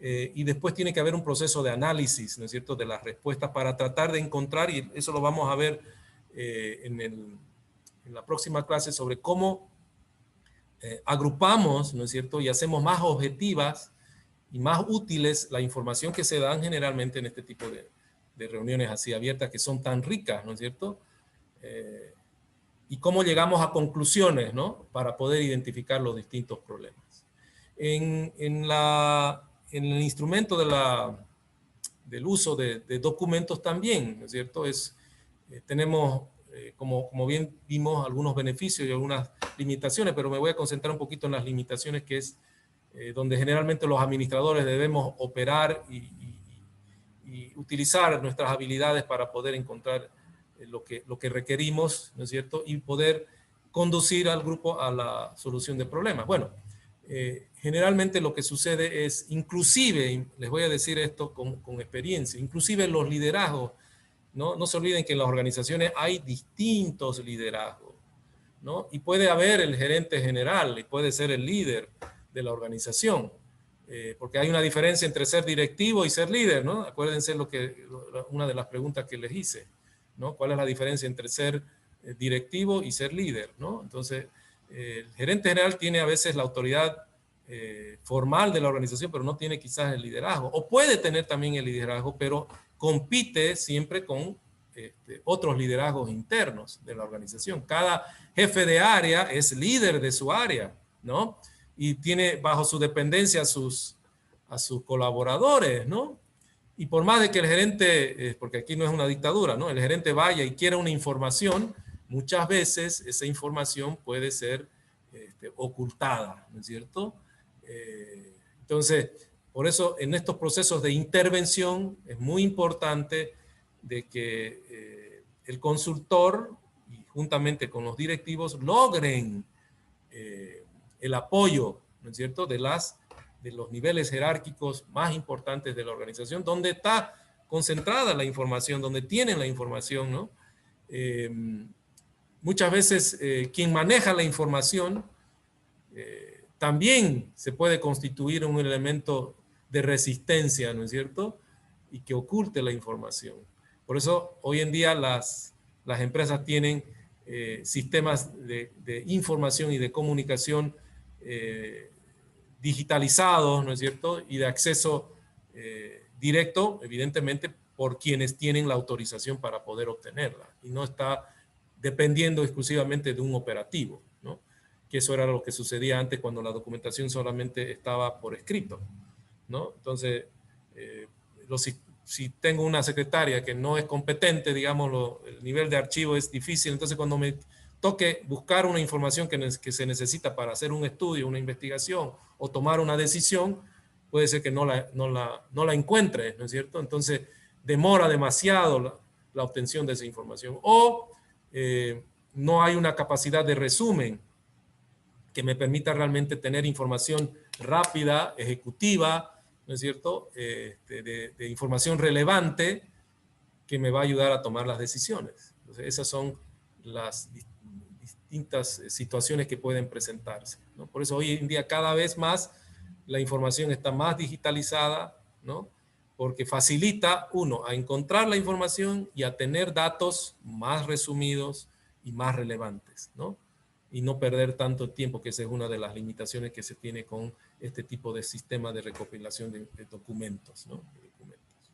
y después tiene que haber un proceso de análisis, ¿no es cierto?, de las respuestas para tratar de encontrar, y eso lo vamos a ver en la próxima clase, sobre cómo agrupamos, ¿no es cierto?, y hacemos más objetivas y más útiles la información que se dan generalmente en este tipo de reuniones así abiertas, que son tan ricas, ¿no es cierto?, y cómo llegamos a conclusiones, ¿no?, para poder identificar los distintos problemas. En el instrumento del uso de documentos también, ¿no es cierto?, tenemos, como bien vimos, algunos beneficios y algunas limitaciones, pero me voy a concentrar un poquito en las limitaciones, que es donde generalmente los administradores debemos operar y utilizar nuestras habilidades para poder encontrar lo que requerimos, ¿no es cierto?, y poder conducir al grupo a la solución de problemas. Bueno, generalmente lo que sucede es, inclusive, les voy a decir esto con experiencia, inclusive los liderazgos, no se olviden que en las organizaciones hay distintos liderazgos, ¿no? Y puede haber el gerente general y puede ser el líder de la organización, porque hay una diferencia entre ser directivo y ser líder, ¿no? Acuérdense una de las preguntas que les hice, ¿no? ¿Cuál es la diferencia entre ser directivo y ser líder, ¿no? Entonces, el gerente general tiene a veces la autoridad formal de la organización, pero no tiene quizás el liderazgo, o puede tener también el liderazgo, pero compite siempre con otros liderazgos internos de la organización. Cada jefe de área es líder de su área, ¿no? Y tiene bajo su dependencia a sus colaboradores, ¿no? Y por más de que el gerente, porque aquí no es una dictadura, ¿no?, el gerente vaya y quiera una información, muchas veces esa información puede ser ocultada, ¿no es cierto? Entonces, por eso en estos procesos de intervención es muy importante de que el consultor, y juntamente con los directivos, logren el apoyo, ¿no es cierto?, de los niveles jerárquicos más importantes de la organización, donde está concentrada la información, donde tienen la información, ¿no? Muchas veces quien maneja la información también se puede constituir un elemento de resistencia, ¿no es cierto?, y que oculte la información. Por eso hoy en día las empresas tienen sistemas de información y de comunicación digitalizados, ¿no es cierto? Y de acceso directo, evidentemente, por quienes tienen la autorización para poder obtenerla. Y no está dependiendo exclusivamente de un operativo, ¿no? Que eso era lo que sucedía antes cuando la documentación solamente estaba por escrito, ¿no? Entonces, si tengo una secretaria que no es competente, digamos, el nivel de archivo es difícil, entonces cuando me toque buscar una información que se necesita para hacer un estudio, una investigación o tomar una decisión, puede ser que no la encuentre, ¿no es cierto? Entonces, demora demasiado la obtención de esa información. O no hay una capacidad de resumen que me permita realmente tener información rápida, ejecutiva, ¿no es cierto? De información relevante que me va a ayudar a tomar las decisiones. Entonces, esas son las distintas situaciones que pueden presentarse, ¿no? Por eso hoy en día cada vez más la información está más digitalizada, ¿no? Porque facilita, uno, a encontrar la información y a tener datos más resumidos y más relevantes, ¿no? Y no perder tanto tiempo, que esa es una de las limitaciones que se tiene con este tipo de sistema de recopilación de documentos, ¿no? De documentos.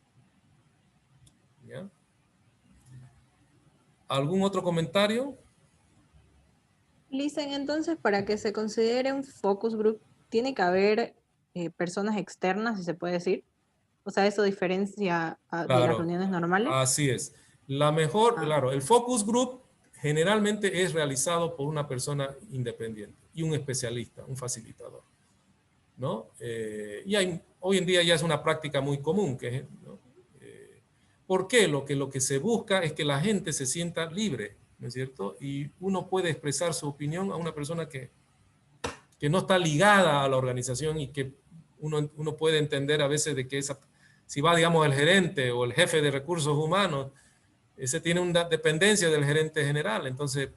¿Ya? ¿Algún otro comentario? Listen, entonces, para que se considere un focus group, tiene que haber personas externas, si se puede decir. O sea, eso diferencia de las Claro, reuniones normales. así es. La mejor, Ah, claro, el focus group generalmente es realizado por una persona independiente y un especialista, un facilitador, ¿no? Hoy en día ya es una práctica muy común, ¿no? ¿Por qué? Lo que se busca es que la gente se sienta libre, ¿no es cierto? Y uno puede expresar su opinión a una persona que no está ligada a la organización y que uno puede entender a veces de que si va, digamos, el gerente o el jefe de recursos humanos, ese tiene una dependencia del gerente general, entonces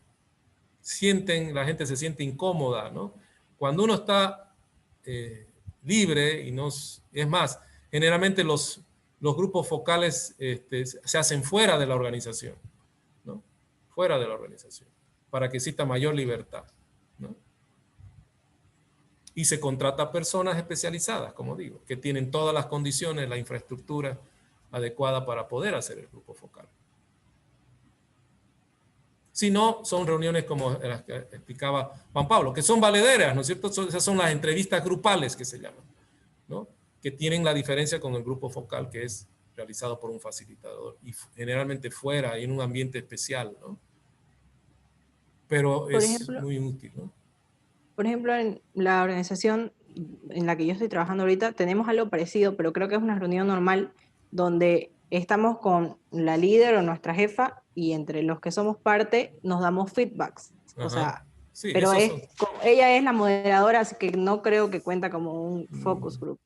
la gente se siente incómoda, ¿no? Cuando uno está libre y no es más, generalmente los grupos focales se hacen fuera de la organización, ¿no? Fuera de la organización, para que exista mayor libertad, ¿no? Y se contrata personas especializadas, como digo, que tienen todas las condiciones, la infraestructura adecuada para poder hacer el grupo focal. Si no, son reuniones como las que explicaba Juan Pablo, que son valederas, ¿no es cierto? Esas son las entrevistas grupales que se llaman, ¿no? Que tienen la diferencia con el grupo focal, que es realizado por un facilitador y generalmente fuera y en un ambiente especial, ¿no? Pero Por es ejemplo, muy útil, ¿no? por ejemplo, en la organización en la que yo estoy trabajando ahorita, tenemos algo parecido, pero creo que es una reunión normal donde estamos con la líder o nuestra jefa y entre los que somos parte nos damos feedbacks. O Ajá. sea, Sí, pero esos son. ella es la moderadora, así que no creo que cuenta como un focus Mm, group,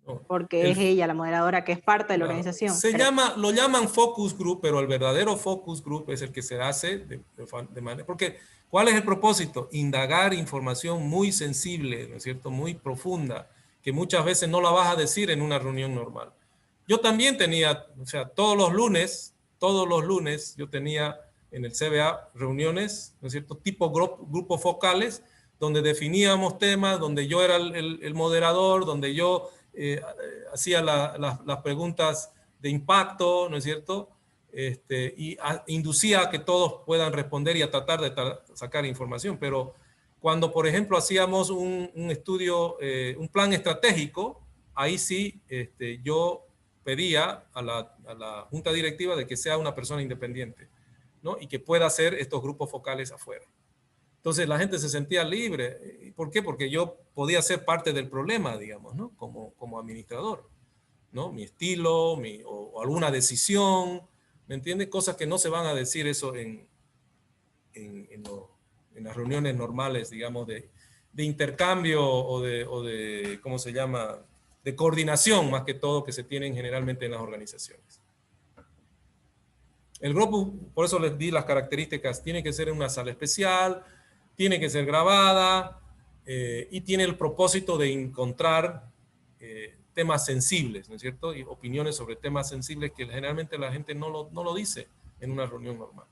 no. porque es ella la moderadora que es parte de la Claro. organización. Pero, Lo llaman focus group, pero el verdadero focus group es el que se hace de manera... Porque, ¿cuál es el propósito? Indagar información muy sensible, ¿no es cierto? Muy profunda, que muchas veces no la vas a decir en una reunión normal. Yo también tenía, o sea, todos los lunes yo tenía en el CBA reuniones, ¿no es cierto? Tipo grupos focales, donde definíamos temas, donde yo era el moderador, donde yo hacía las preguntas de impacto, ¿no es cierto? Y inducía a que todos puedan responder y a tratar de sacar información. Pero cuando, por ejemplo, hacíamos un estudio, un plan estratégico, ahí sí yo pedía a la junta directiva de que sea una persona independiente, ¿no? Y que pueda hacer estos grupos focales afuera. Entonces la gente se sentía libre. ¿Por qué? Porque yo podía ser parte del problema, digamos, ¿no? Como administrador, ¿no? Mi estilo, o alguna decisión, ¿me entiendes? Cosas que no se van a decir eso en las reuniones normales, digamos, de intercambio o de, ¿cómo se llama? De coordinación, más que todo, que se tienen generalmente en las organizaciones. El grupo, por eso les di las características, tiene que ser en una sala especial, tiene que ser grabada y tiene el propósito de encontrar temas sensibles, ¿no es cierto? Y opiniones sobre temas sensibles que generalmente la gente no lo dice en una reunión normal.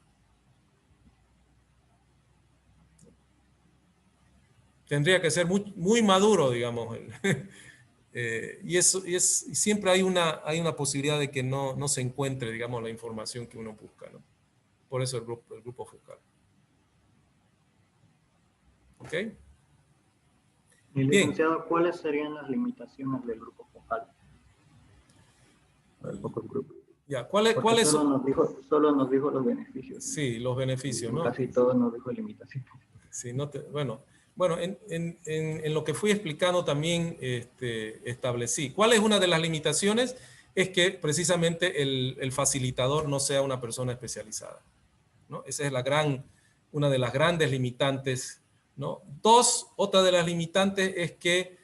tendría que ser muy, muy maduro, digamos. Y siempre hay una posibilidad de que no se encuentre, digamos, la información que uno busca, ¿no? Por eso el grupo focal. ¿Ok? Y Bien. licenciado, ¿cuáles serían las limitaciones del grupo focal? El focus group. Ya, Porque ¿cuáles son? solo nos dijo los beneficios. Sí, los beneficios, Y ¿no? casi todo nos dijo limitaciones. Sí, bueno, en lo que fui explicando también establecí. ¿Cuál es una de las limitaciones? Es que precisamente el facilitador no sea una persona especializada, ¿no? Esa es una de las grandes limitantes, ¿no? Otra de las limitantes es que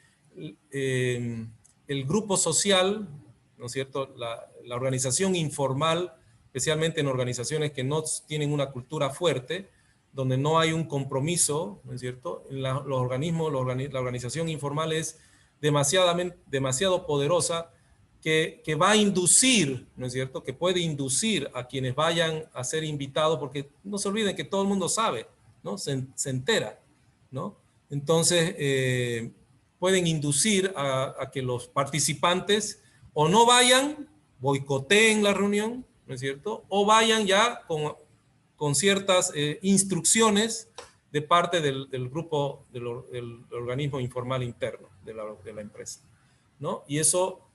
el grupo social, ¿no es cierto? La organización informal, especialmente en organizaciones que no tienen una cultura fuerte, donde no hay un compromiso, ¿no es cierto? La organización informal es demasiado poderosa que va a inducir, ¿no es cierto? Que puede inducir a quienes vayan a ser invitados, porque no se olviden que todo el mundo sabe, ¿no? Se entera, ¿no? Entonces, pueden inducir a que los participantes o no vayan, boicoteen la reunión, ¿no es cierto? O vayan ya con ciertas instrucciones de parte del grupo, del organismo informal interno de la empresa, ¿no? Y eso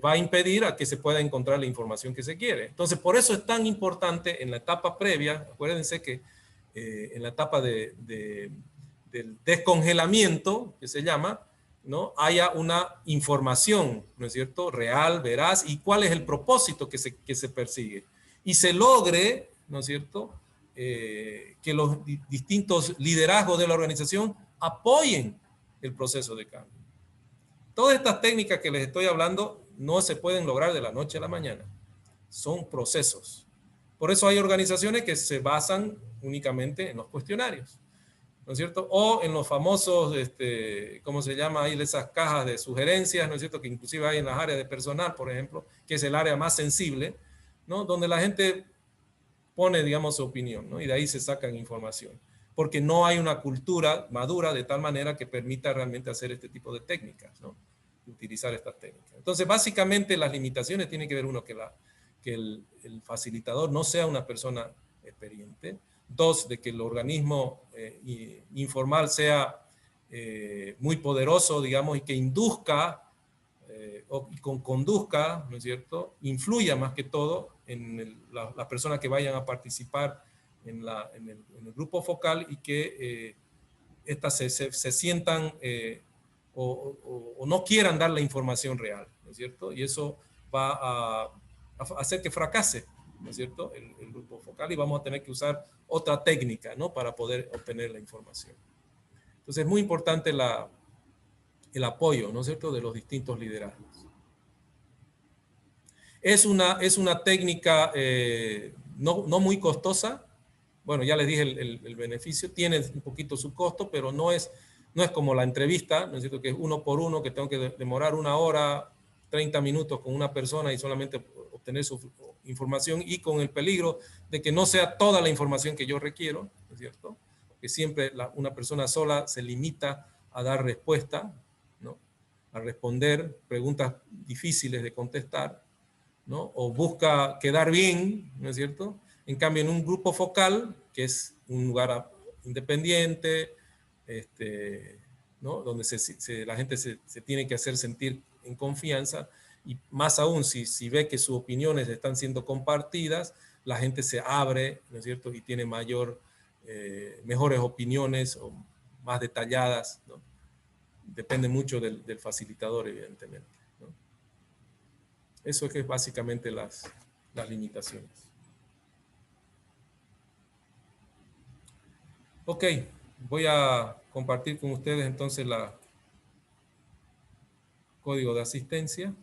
va a impedir a que se pueda encontrar la información que se quiere. Entonces, por eso es tan importante en la etapa previa, acuérdense que en la etapa del descongelamiento, que se llama, ¿no? Haya una información, ¿no es cierto?, real, veraz, y cuál es el propósito que se persigue. Y se logre, ¿no es cierto?, que los distintos liderazgos de la organización apoyen el proceso de cambio. Todas estas técnicas que les estoy hablando no se pueden lograr de la noche a la mañana. Son procesos. Por eso hay organizaciones que se basan únicamente en los cuestionarios, ¿no es cierto? O en los famosos, ¿cómo se llama ahí? Esas cajas de sugerencias, ¿no es cierto? Que inclusive hay en las áreas de personal, por ejemplo, que es el área más sensible, ¿no? Donde la gente pone, digamos, su opinión, ¿no? Y de ahí se sacan información. Porque no hay una cultura madura de tal manera que permita realmente hacer este tipo de técnicas, ¿no? Utilizar estas técnicas. Entonces, básicamente las limitaciones tienen que ver, uno, que el facilitador no sea una persona experiente. Dos, de que el organismo informal sea muy poderoso, digamos, y que induzca o conduzca, ¿no es cierto?, influya más que todo en las personas que vayan a participar en el grupo focal, y que éstas se sientan o no quieran dar la información real, ¿no es cierto? Y eso va a hacer que fracase, ¿no es cierto?, el grupo focal, y vamos a tener que usar otra técnica, ¿no?, para poder obtener la información. Entonces es muy importante el apoyo, ¿no es cierto?, de los distintos liderazgos. Es una técnica no muy costosa. Bueno, ya les dije el beneficio, tiene un poquito su costo, pero no es como la entrevista, ¿no es cierto?, que es uno por uno, que tengo que demorar 1 hora, 30 minutos con una persona y solamente obtener su información, y con el peligro de que no sea toda la información que yo requiero, ¿no es cierto?, que siempre una persona sola se limita a dar respuesta, ¿no?, a responder preguntas difíciles de contestar, ¿no?, o busca quedar bien, ¿no es cierto? En cambio, en un grupo focal, que es un lugar independiente, ¿no?, donde la gente se tiene que hacer sentir en confianza, y más aún si ve que sus opiniones están siendo compartidas, la gente se abre, ¿no es cierto?, y tiene mejores opiniones o más detalladas, ¿no? Depende mucho del facilitador, evidentemente, ¿no? Eso es que es básicamente las limitaciones. Ok, voy a compartir con ustedes entonces el código de asistencia.